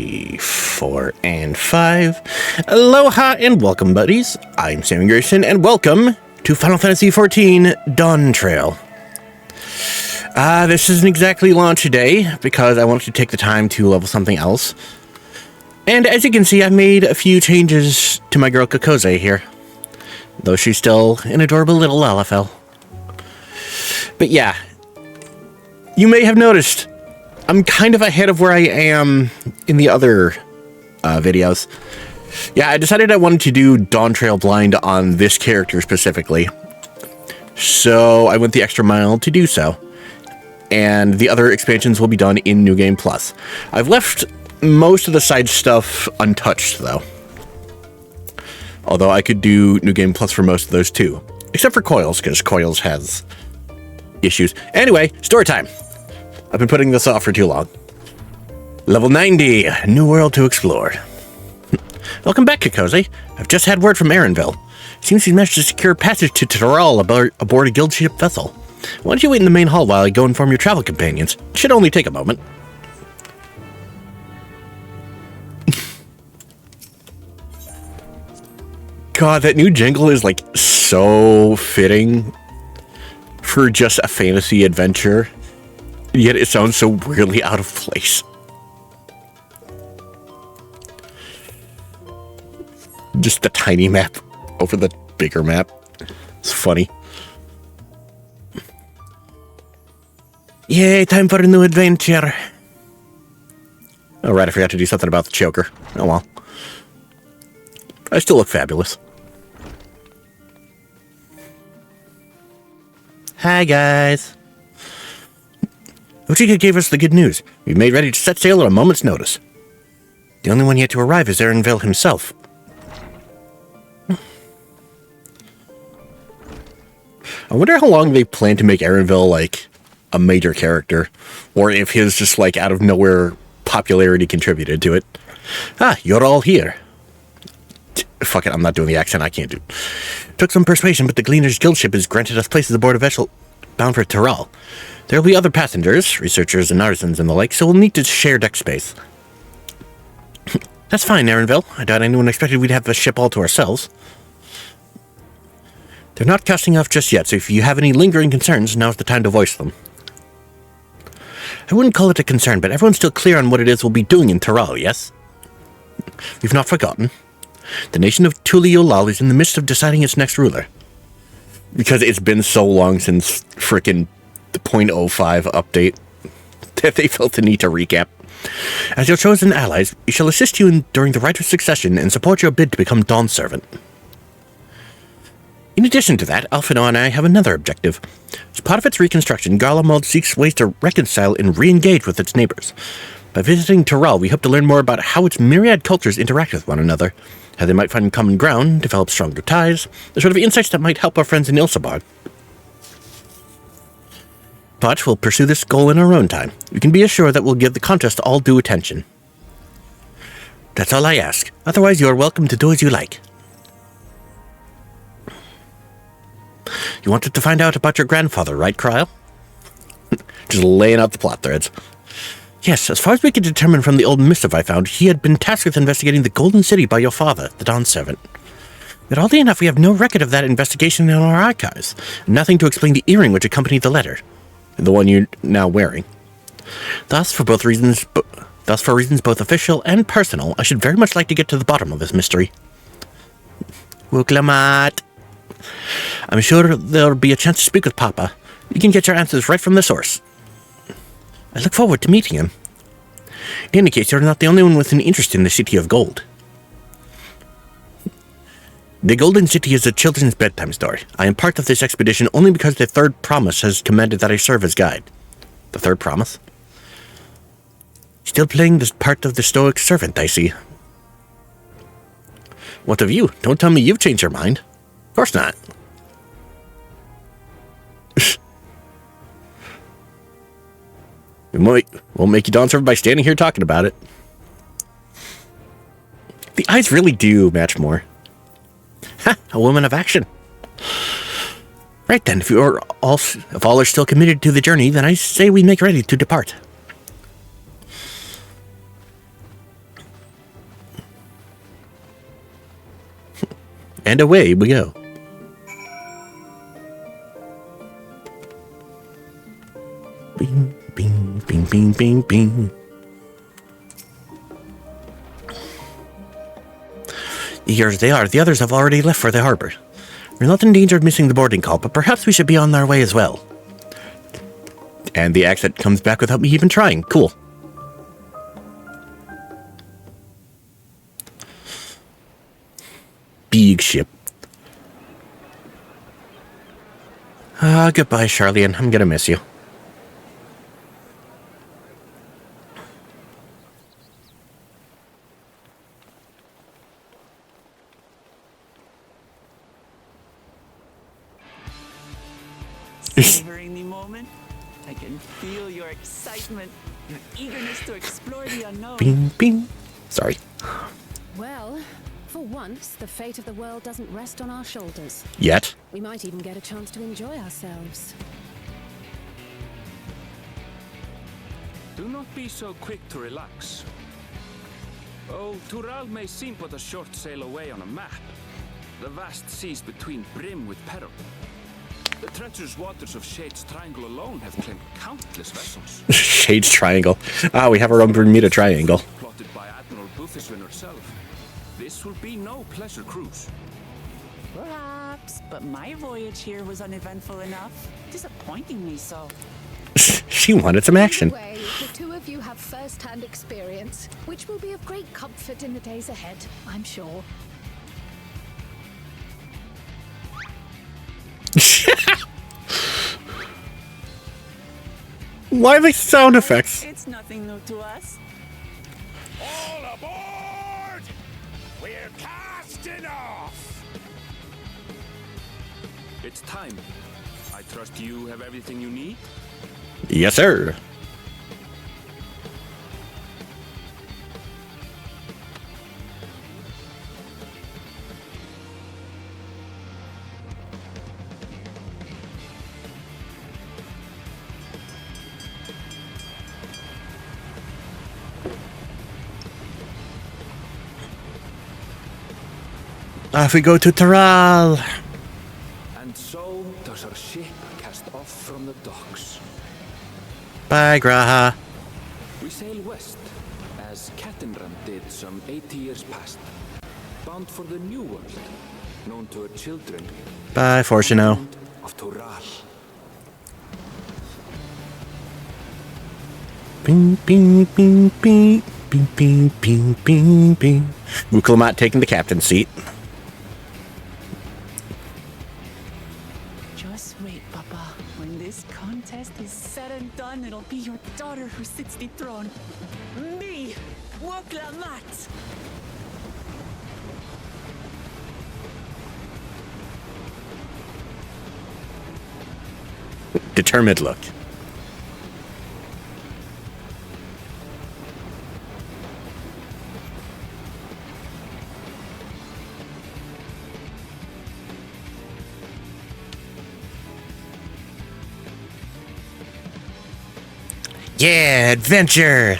3, 4, and 5. Aloha and welcome, buddies. I'm Sammy Grayson, and welcome to Final Fantasy XIV Dawntrail. This isn't exactly launch day, because I wanted to take the time to level something else. And as you can see, I've made a few changes to my girl Kokose here. Though she's still an adorable little LFL. But yeah, you may have noticed I'm kind of ahead of where I am in the other videos. Yeah, I decided I wanted to do Dawntrail Blind on this character specifically. So I went the extra mile to do so. And the other expansions will be done in New Game Plus. I've left most of the side stuff untouched, though. Although I could do New Game Plus for most of those, too. Except for Coils, because Coils has issues. Anyway, story time. I've been putting this off for too long. Level 90, new world to explore. Welcome back, Kokose. I've just had word from Erenville. Seems he's managed to secure passage to Tyrell aboard a guild ship vessel. Why don't you wait in the main hall while I go inform your travel companions? It should only take a moment. God, that new jingle is like so fitting for just a fantasy adventure. Yet it sounds so weirdly out of place. Just the tiny map over the bigger map. It's funny. Yay, time for a new adventure. Oh, right, I forgot to do something about the choker. Oh well. I still look fabulous. Hi, guys. Uchika gave us the good news. We've made ready to set sail at a moment's notice. The only one yet to arrive is Erenville himself. I wonder how long they plan to make Erenville, like, a major character. Or if his just, like, out of nowhere popularity contributed to it. Ah, you're all here. Fuck it, I'm not doing the accent, I can't do. Took some persuasion, but the Gleaner's Guild ship has granted us places aboard a vessel bound for Tyrell. There will be other passengers, researchers and artisans and the like, so we'll need to share deck space. That's fine, Erenville. I doubt anyone expected we'd have the ship all to ourselves. They're not casting off just yet, so if you have any lingering concerns, now's the time to voice them. I wouldn't call it a concern, but everyone's still clear on what it is we'll be doing in Tyrell, yes? We've not forgotten. The nation of Tuliolal is in the midst of deciding its next ruler. Because it's been so long since frickin' the 0.05 update that they felt the need to recap. As your chosen allies, we shall assist you during the rite of succession and support your bid to become Dawn's servant. In addition to that, Alphino and I have another objective. As part of its reconstruction, Garlemald seeks ways to reconcile and re-engage with its neighbors. By visiting Tyrell, we hope to learn more about how its myriad cultures interact with one another, how they might find common ground, develop stronger ties, the sort of insights that might help our friends in Ilsabard. But we'll pursue this goal in our own time. You can be assured that we'll give the contest all due attention. That's all I ask. Otherwise, you are welcome to do as you like. You wanted to find out about your grandfather, right, Kryl? Just laying out the plot threads. Yes, as far as we can determine from the old missive I found, he had been tasked with investigating the Golden City by your father, the Dawn Servant. But oddly enough, we have no record of that investigation in our archives, and nothing to explain the earring which accompanied the letter. The one you're now wearing. Thus, for reasons both official and personal, I should very much like to get to the bottom of this mystery. Wuklamat. I'm sure there'll be a chance to speak with Papa. You can get your answers right from the source. I look forward to meeting him. In any case, you're not the only one with an interest in the City of Gold. The Golden City is a children's bedtime story. I am part of this expedition only because the Third Promise has commanded that I serve as guide. The Third Promise? Still playing this part of the Stoic servant, I see. What of you? Don't tell me you've changed your mind. Of course not. We'll make you Dawn servant by standing here talking about it. The eyes really do match more. Ha! A woman of action. Right then, if all are still committed to the journey, then I say we make ready to depart. And away we go. Bing, bing, bing, bing, bing, bing. Eager as they are, the others have already left for the harbor. We're not in danger of missing the boarding call, but perhaps we should be on our way as well. And the accent comes back without me even trying. Cool. Big ship. Goodbye, Charlian. I'm gonna miss you. Savoring the moment, I can feel your excitement, your eagerness to explore the unknown. Bing, bing. Sorry. Well, for once, the fate of the world doesn't rest on our shoulders. Yet. We might even get a chance to enjoy ourselves. Do not be so quick to relax. Oh, Tural may seem but a short sail away on a map. The vast seas between brim with peril. The treacherous waters of Shade's Triangle alone have claimed countless vessels. Shade's Triangle. Ah, we have our own Bermuda Triangle. Plotted by Admiral Bufiswin herself. This will be no pleasure cruise. Perhaps, but my voyage here was uneventful enough, disappointing me so. She wanted some action. Anyway, the two of you have first-hand experience, which will be of great comfort in the days ahead, I'm sure. Why the sound effects? It's nothing new to us. All aboard! We're casting off! It's time. I trust you have everything you need? Yes, sir. Off we go to Taral. And so does our ship cast off from the docks. Bye, Graha. We sail west, as Cattenram did some 80 years past, bound for the New World, known to her children. Bye, Fortuno. Of Tural. Bing, bing, bing, bing, bing, bing, bing, bing, bing. Uklamat taking the captain's seat. Just wait, Papa. When this contest is said and done, it'll be your daughter who sits the throne. Me, Woklamat. Determined look. Yeah, adventure!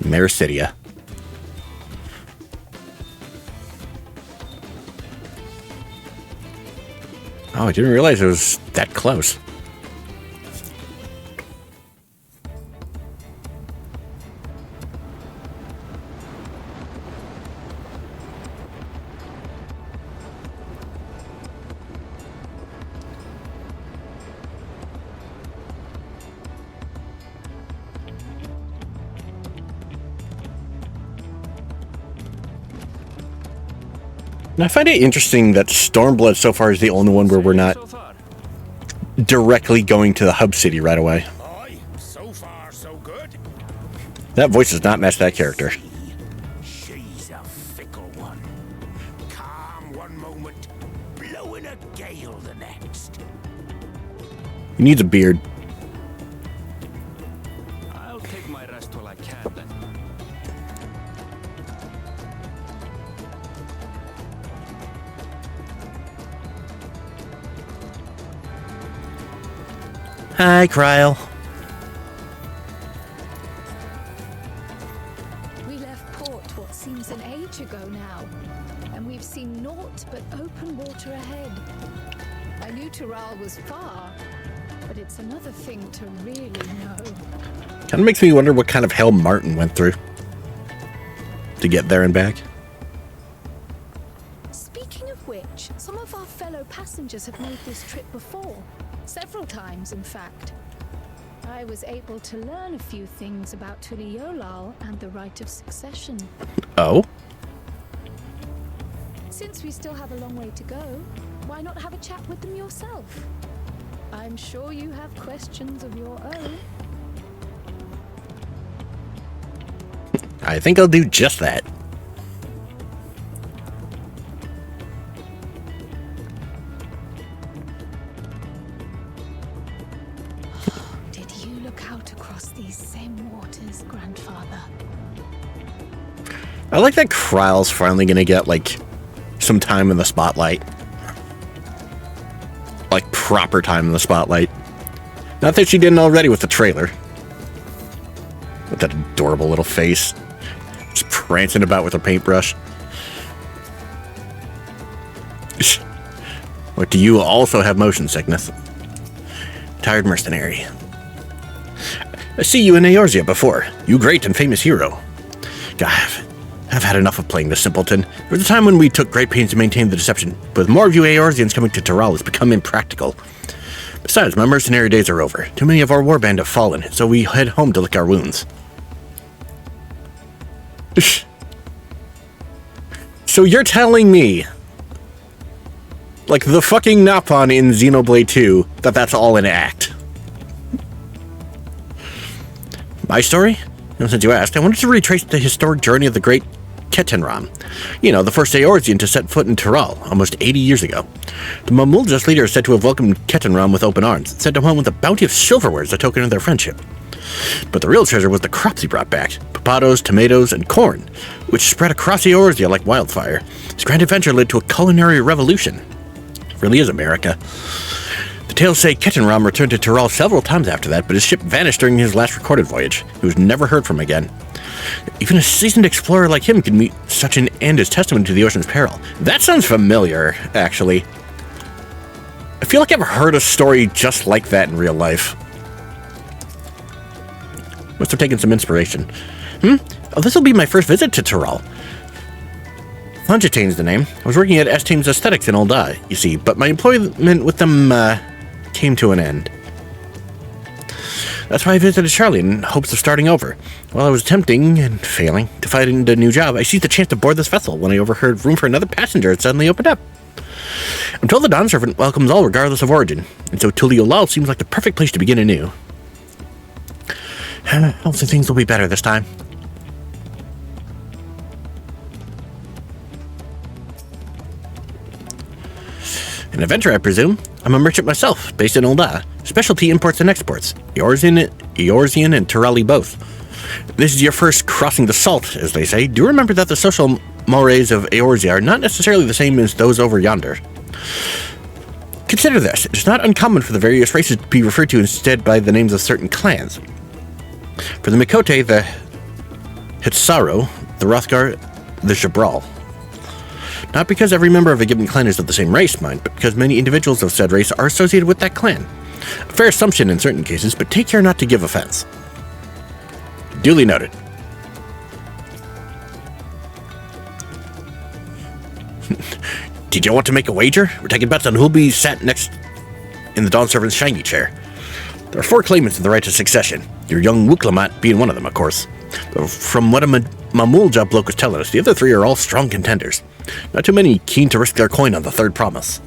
Mericidia. Oh, I didn't realize it was that close. And I find it interesting that Stormblood so far is the only one where we're not So far. directly going to the hub city right away. Aye, so far so good. That voice does not match that character. She's a fickle one. Calm one moment, blowing a gale the next. He needs a beard. I'll take my rest while I can then. Hi, Kryl. open water ahead. I knew Tural was far, but it's another thing to really know. Kind of makes me wonder what kind of hell Martin went through to get there and back. Speaking of which, some of our fellow passengers have made this trip before. Several times, in fact. I was able to learn a few things about Tuliolal and the right of succession. Oh? Since we still have a long way to go, why not have a chat with them yourself? I'm sure you have questions of your own. I think I'll do just that. Did you look out across these same waters, Grandfather? I like that Kryle's finally gonna get, like, some time in the spotlight. Like, proper time in the spotlight. Not that she didn't already with the trailer. With that adorable little face. Just prancing about with her paintbrush. Or do you also have motion sickness? Tired mercenary. I see you in Eorzea before. You great and famous hero. God, I've had enough of playing the simpleton. There was a time when we took great pains to maintain the deception, but with more of you Eorzeans coming to Tural, it's become impractical. Besides, my mercenary days are over. Too many of our warband have fallen, so we head home to lick our wounds. So you're telling me, like the fucking Napon in Xenoblade 2, that that's all an act? My story? Since you asked, I wanted to retrace the historic journey of the great Ketenram. You know, the first Eorzean to set foot in Tural, almost 80 years ago. The Mamuljas leader is said to have welcomed Ketenram with open arms, and sent him home with a bounty of silverware as a token of their friendship. But the real treasure was the crops he brought back, papados, tomatoes, and corn, which spread across Eorzea like wildfire. His grand adventure led to a culinary revolution. It really is America. The tales say Ketenram returned to Tural several times after that, but his ship vanished during his last recorded voyage. He was never heard from again. Even a seasoned explorer like him could meet such an end as testament to the ocean's peril. That sounds familiar, actually. I feel like I've heard a story just like that in real life. Must have taken some inspiration. Oh, this will be my first visit to Tural. Thangitane's the name. I was working at S-Team's Aesthetics in Ul'dah, you see, but my employment with them, came to an end. That's why I visited Charlie in hopes of starting over. While I was attempting, and failing, to find a new job, I seized the chance to board this vessel when I overheard room for another passenger had suddenly opened up. I'm told the Dawn Servant welcomes all regardless of origin, and so Tuliolal seems like the perfect place to begin anew. Hopefully things will be better this time. An inventor, I presume. I'm a merchant myself, based in Ul'dah. Specialty imports and exports. Eorzean and Turali both. This is your first crossing the salt, as they say. Do remember that the social mores of Eorzea are not necessarily the same as those over yonder. Consider this. It's not uncommon for the various races to be referred to instead by the names of certain clans. For the Mikote, the Hitsaru, the Rothgar, the Jabral. Not because every member of a given clan is of the same race, mind, but because many individuals of said race are associated with that clan. A fair assumption in certain cases, but take care not to give offense. Duly noted. Did you want to make a wager? We're taking bets on who'll be sat next in the Dawn Servant's shiny chair. There are 4 claimants to the right to succession, your young Wuklamat being one of them, of course. But from what a Mamulja bloke was telling us, the other 3 are all strong contenders. Not too many keen to risk their coin on the third promise.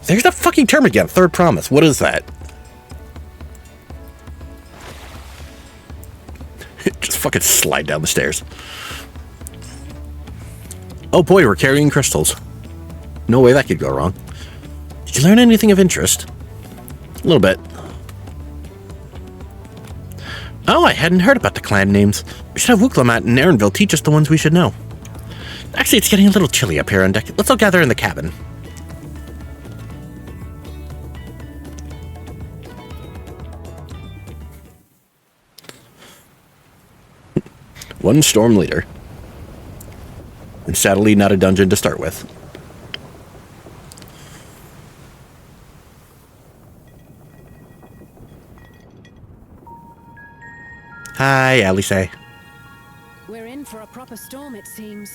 There's that fucking term again, third promise. What is that? Just fucking slide down the stairs. Oh boy, we're carrying crystals. No way that could go wrong. Did you learn anything of interest? A little bit. Oh, I hadn't heard about the clan names. We should have Wuklamat and Aaronville teach us the ones we should know. Actually, it's getting a little chilly up here on deck. Let's all gather in the cabin. One storm leader. And sadly, not a dungeon to start with. Hi, Alice. We're in for a proper storm, it seems.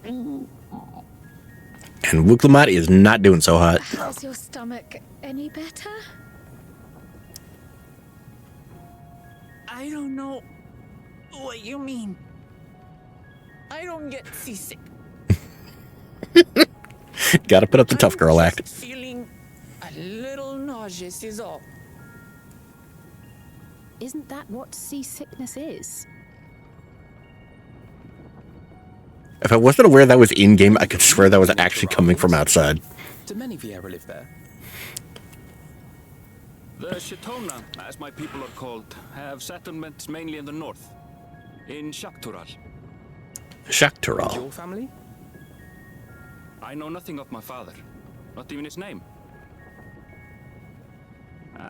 And Wuklamat is not doing so hot. Is your stomach any better? I don't know what you mean. I don't get seasick. Gotta put up the tough girl I'm act. just feeling a little nauseous is all. Isn't that what seasickness is? If I wasn't aware that was in-game, I could swear that was actually coming from outside. Do many of you ever live there? The Shetona, as my people are called, have settlements mainly in the north, in Shaktural. Shaktural. Your family? I know nothing of my father, not even his name.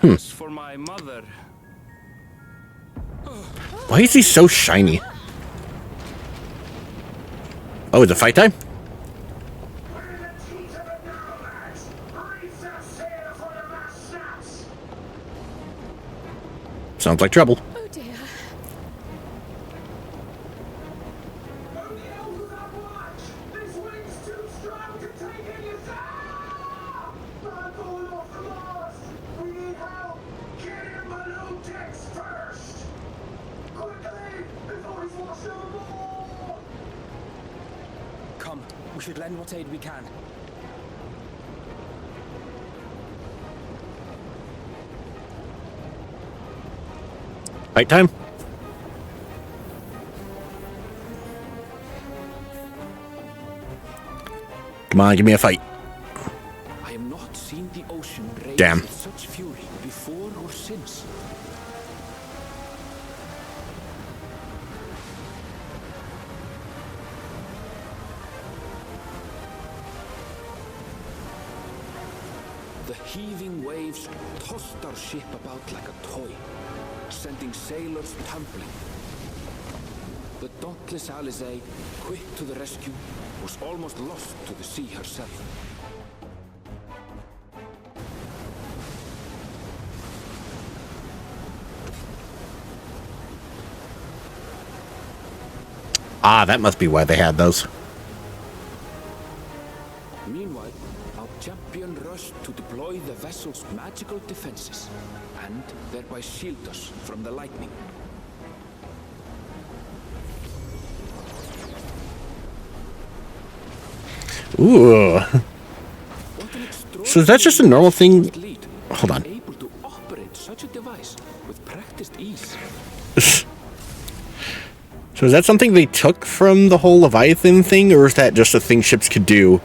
As for my mother, Why is he so shiny? Oh, is it fight time? Sounds like trouble. Oh dear. Come, we should lend what aid we can. Fight time? Come on, give me a fight. I have not seen the ocean rage Damn. with such fury before or since. The heaving waves tossed our ship about like a toy, sending sailors tumbling. The dauntless Alizé, quick to the rescue, was almost lost to the sea herself. Ah, that must be why they had those. Meanwhile, our champion rushed to deploy the vessel's magical defenses, and thereby shield us from the lightning. Ooh. What an So is that just a normal thing? lead, Hold on. able to operate such a device with practiced ease. So is that something they took from the whole Leviathan thing, or is that just a thing ships could do,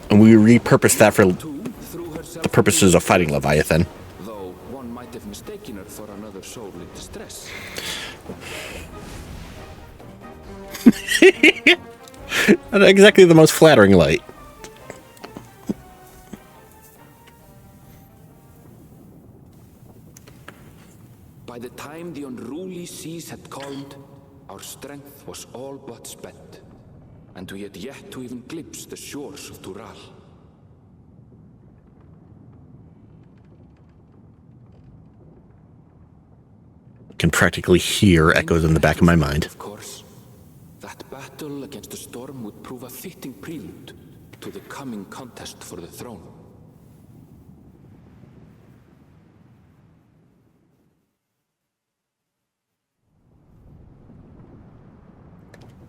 and we repurposed that for Two threw herself the purposes of fighting Leviathan? though one might have mistaken her for another soul in distress. Not exactly the most flattering light. By the time the unruly seas had calmed, our strength was all but spent, and we had yet to even glimpse the shores of Tural. Can practically hear echoes in the back of my mind. Of course, that battle against the storm would prove a fitting prelude to the coming contest for the throne.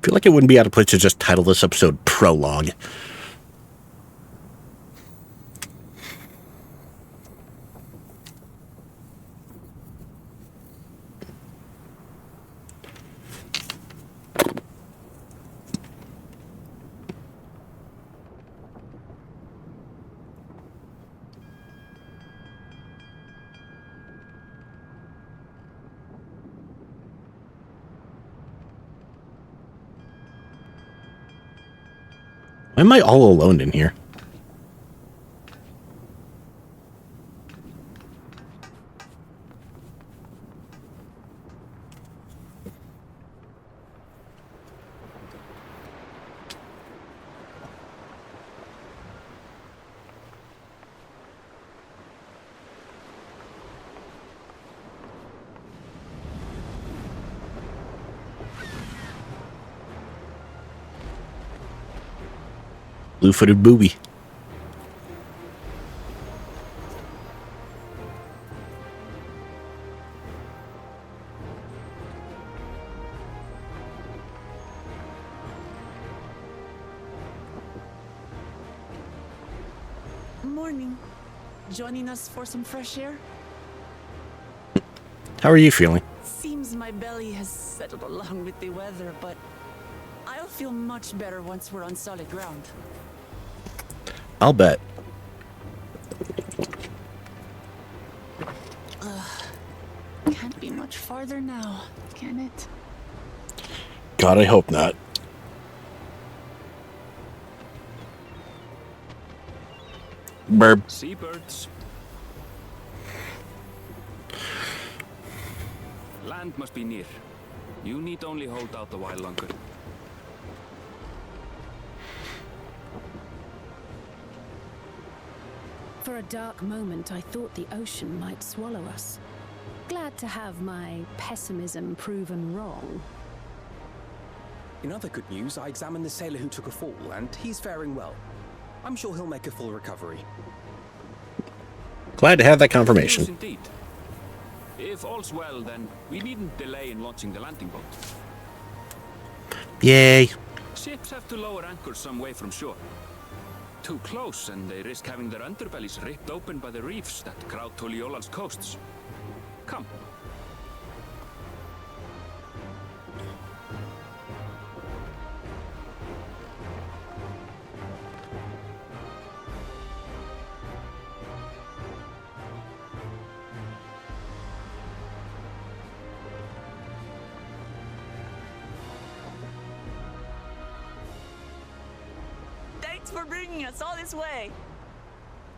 I feel like it wouldn't be out of place to just title this episode Prologue. Why am I all alone in here? Blue-footed booby. Morning. Joining us for some fresh air? How are you feeling? Seems my belly has settled along with the weather, but I'll feel much better once we're on solid ground. I'll bet. Can't be much farther now, can it? God, I hope not. Burb. Seabirds. Land must be near. You need only hold out a while longer. For a dark moment, I thought the ocean might swallow us. Glad to have my pessimism proven wrong. In other good news, I examined the sailor who took a fall, and he's faring well. I'm sure he'll make a full recovery. Glad to have that Yes, confirmation. indeed. If all's well, then we needn't delay in launching the landing boat. Yay. Ships have to lower anchors some way from shore. Too close, and they risk having their underbellies ripped open by the reefs that crowd Tuliola's coasts. Come. Thanks for bringing us all this way.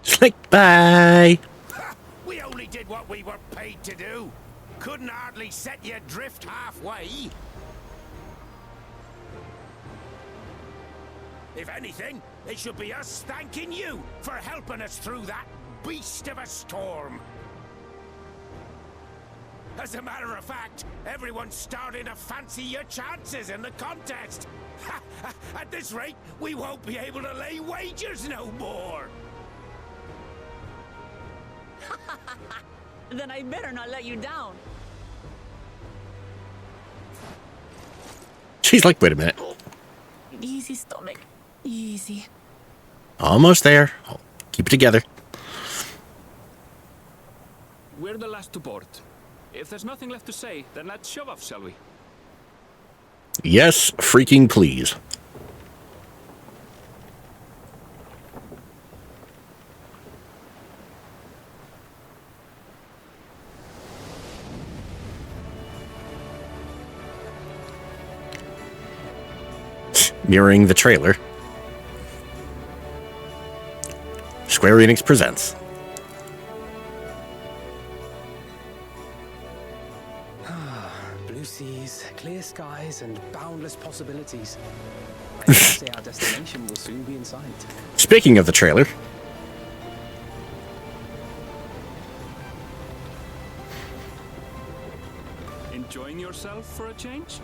Just like, bye. We only did what we were paid to do. Couldn't hardly set you adrift halfway. If anything, it should be us thanking you for helping us through that beast of a storm. As a matter of fact, everyone's starting to fancy your chances in the contest. At this rate, we won't be able to lay wagers no more. Then I better not let you down. She's like, wait a minute. Easy, stomach. Easy. Almost there. I'll keep it together. We're the last to board. If there's nothing left to say, then let's shove off, shall we? Yes, freaking please. Mirroring the trailer, Square Enix presents. Blue seas, clear skies, and boundless possibilities. I dare say our destination will soon be in sight. Speaking of the trailer, Enjoying yourself for a change?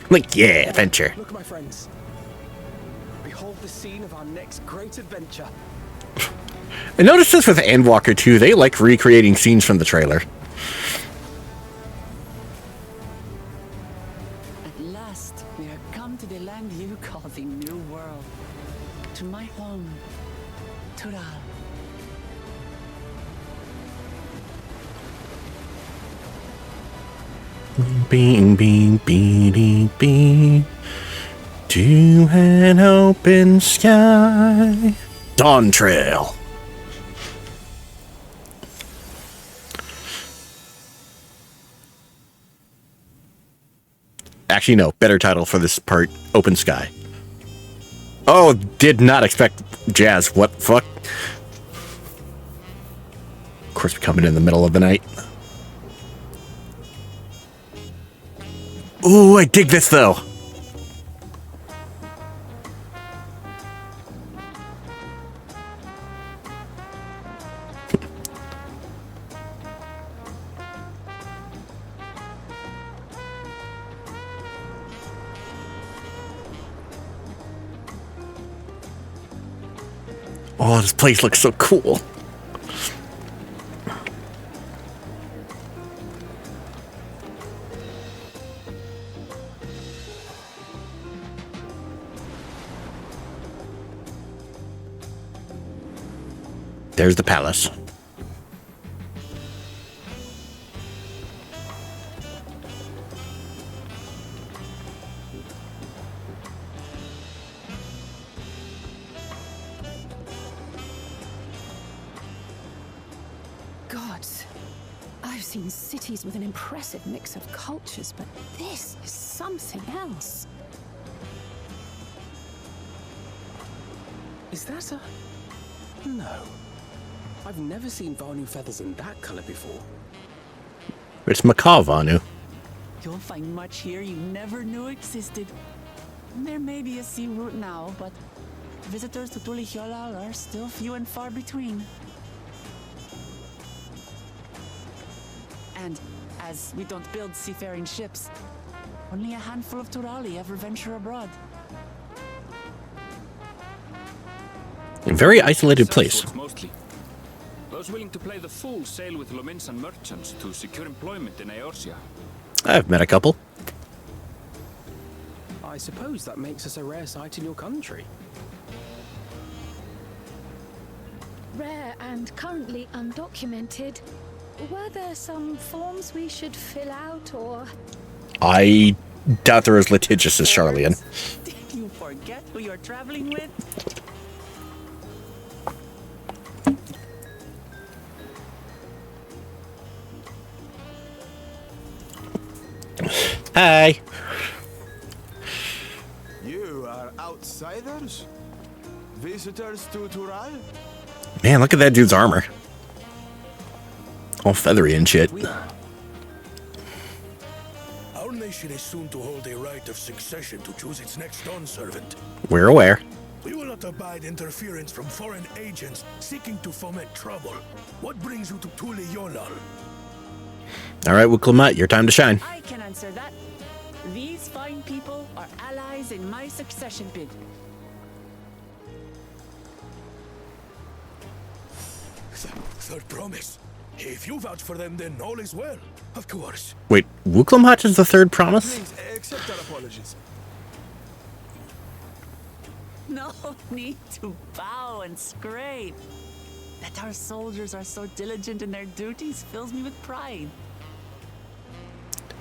like, yeah, adventure. Look, my friends. Behold the scene of our next great adventure. I noticed this with Endwalker too. They like recreating scenes from the trailer. At last, we are come to the land you call the New World. To my home, Tural. Bing, bing, beady, bing. To an open sky. Dawntrail. Actually, no. Better title for this part. Open Sky. Oh, did not expect jazz. What the fuck? Of course, we're coming in the middle of the night. Ooh, I dig this, though. Oh, this place looks so cool. There's the palace. Gods, I've seen cities with an impressive mix of cultures, but this is something else. Is that a... No. I've never seen Vanu feathers in that color before. It's macaw Vanu. You'll find much here you never knew existed. There may be a sea route now, but visitors to Tulihyolal are still few and far between. And as we don't build seafaring ships, only a handful of Turali ever venture abroad. A very isolated place. Sellswords mostly. Those willing to play the fool sail with Lominsan merchants to secure employment in Eorzea. I've met a couple. I suppose that makes us a rare sight in your country. Rare and currently undocumented. Were there some forms we should fill out or... I doubt they're as litigious as Charlian. Did you forget who you're traveling with? Hi. You are outsiders? Visitors to Tural? Man, look at that dude's armor. All feathery and shit. Our nation is soon to hold a right of succession to choose its next dawn servant. We're aware. We will not abide interference from foreign agents seeking to foment trouble. What brings you to Tulihyolal? All right, Wuklamat, your time to shine. I can answer that. These fine people are allies in my succession bid. Third promise. If you vouch for them, then all is well. Of course. Wait, Wuklamat is the third promise? Please accept our apologies. No need to bow and scrape. That our soldiers are so diligent in their duties fills me with pride.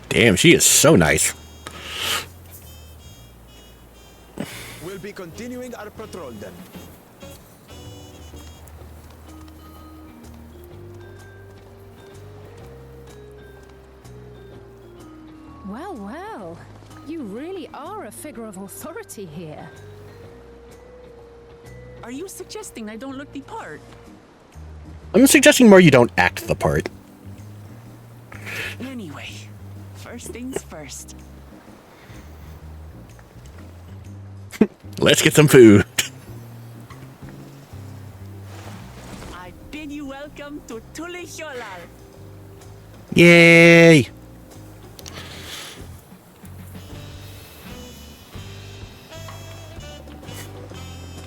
Damn, she is so nice. We'll be continuing our patrol then. Well, well. You really are a figure of authority here. Are you suggesting I don't look the part? I'm suggesting more you don't act the part. Anyway, first things first. Let's get some food. I bid you welcome to Tulihyolal. Yay!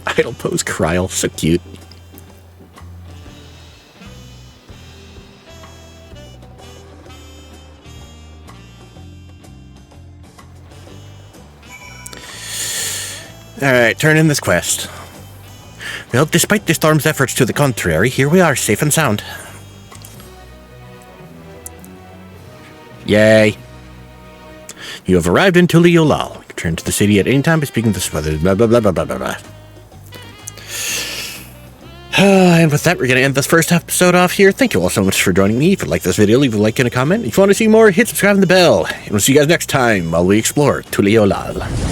Idle pose Kryl, so cute. Alright, turn in this quest. Well, despite the storm's efforts to the contrary, here we are, safe and sound. Yay. You have arrived in Tulihyolal. You can return to the city at any time by speaking to this weather. Blah, blah, blah, blah, blah, blah, blah. And with that, we're going to end this first episode off here. Thank you all so much for joining me. If you like this video, leave a like and a comment. If you want to see more, hit subscribe and the bell. And we'll see you guys next time while we explore Tulihyolal.